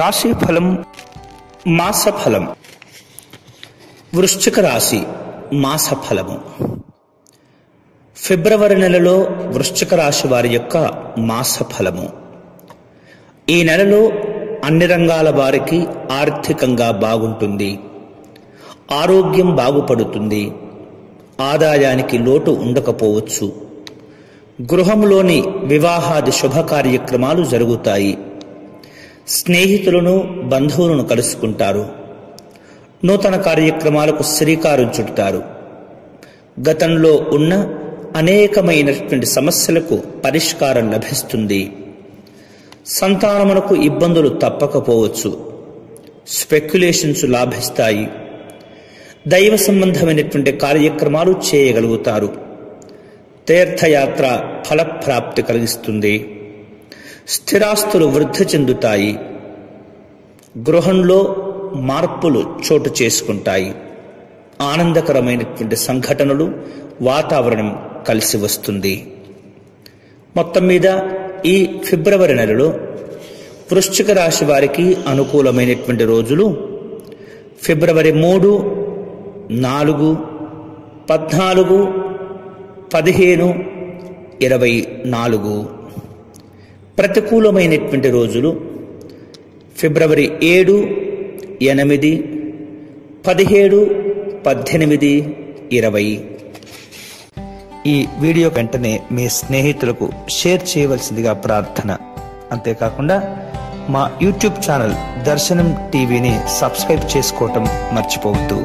రాశి ఫలం మాస ఫలం. వృశ్చిక రాశి మాస ఫలము. ఫిబ్రవరి నెలలో వృశ్చిక రాశి వారి యొక్క మాస ఫలము. ఈ నెలలో అన్ని రంగాల వారికి ఆర్థికంగా బాగుంటుంది, ఆరోగ్యం బాగుపడుతుంది, ఆదాయానికి లోటు ఉండకపోవచ్చు, గృహంలోని వివాహాది శుభ కార్యక్రమాలు జరుగుతాయి, స్నేహితులను బంధువులను కలుసుకుంటారు, నూతన కార్యక్రమాలకు శ్రీకారం చుడతారు, గతంలో ఉన్న అనేకమైనటువంటి సమస్యలకు పరిష్కారం లభిస్తుంది, సంతానమునకు ఇబ్బందులు తప్పకపోవచ్చు, స్పెక్యులేషన్స్ లాభిస్తాయి, దైవ సంబంధమైనటువంటి కార్యక్రమాలు చేయగలుగుతారు, తీర్థయాత్ర ఫలప్రాప్తి కలిగిస్తుంది, స్థిరాస్తులు వృద్ధి చెందుతాయి, గృహంలో మార్పులు చోటు చేసుకుంటాయి, ఆనందకరమైనటువంటి సంఘటనలు, వాతావరణం కలిసి వస్తుంది. మొత్తం మీద ఈ ఫిబ్రవరి నెలలో వృశ్చిక రాశి వారికి అనుకూలమైనటువంటి రోజులు ఫిబ్రవరి 3, 4, 14, 15, 24. ప్రతికూలమైనటువంటి రోజులు ఫిబ్రవరి 7, 8, 17, 18, 20. ఈ వీడియో వెంటనే మీ స్నేహితులకు షేర్ చేయవలసిందిగా ప్రార్థన. అంతేకాకుండా మా యూట్యూబ్ ఛానల్ దర్శనం టీవీని సబ్స్క్రైబ్ చేసుకోవటం మర్చిపోవద్దు.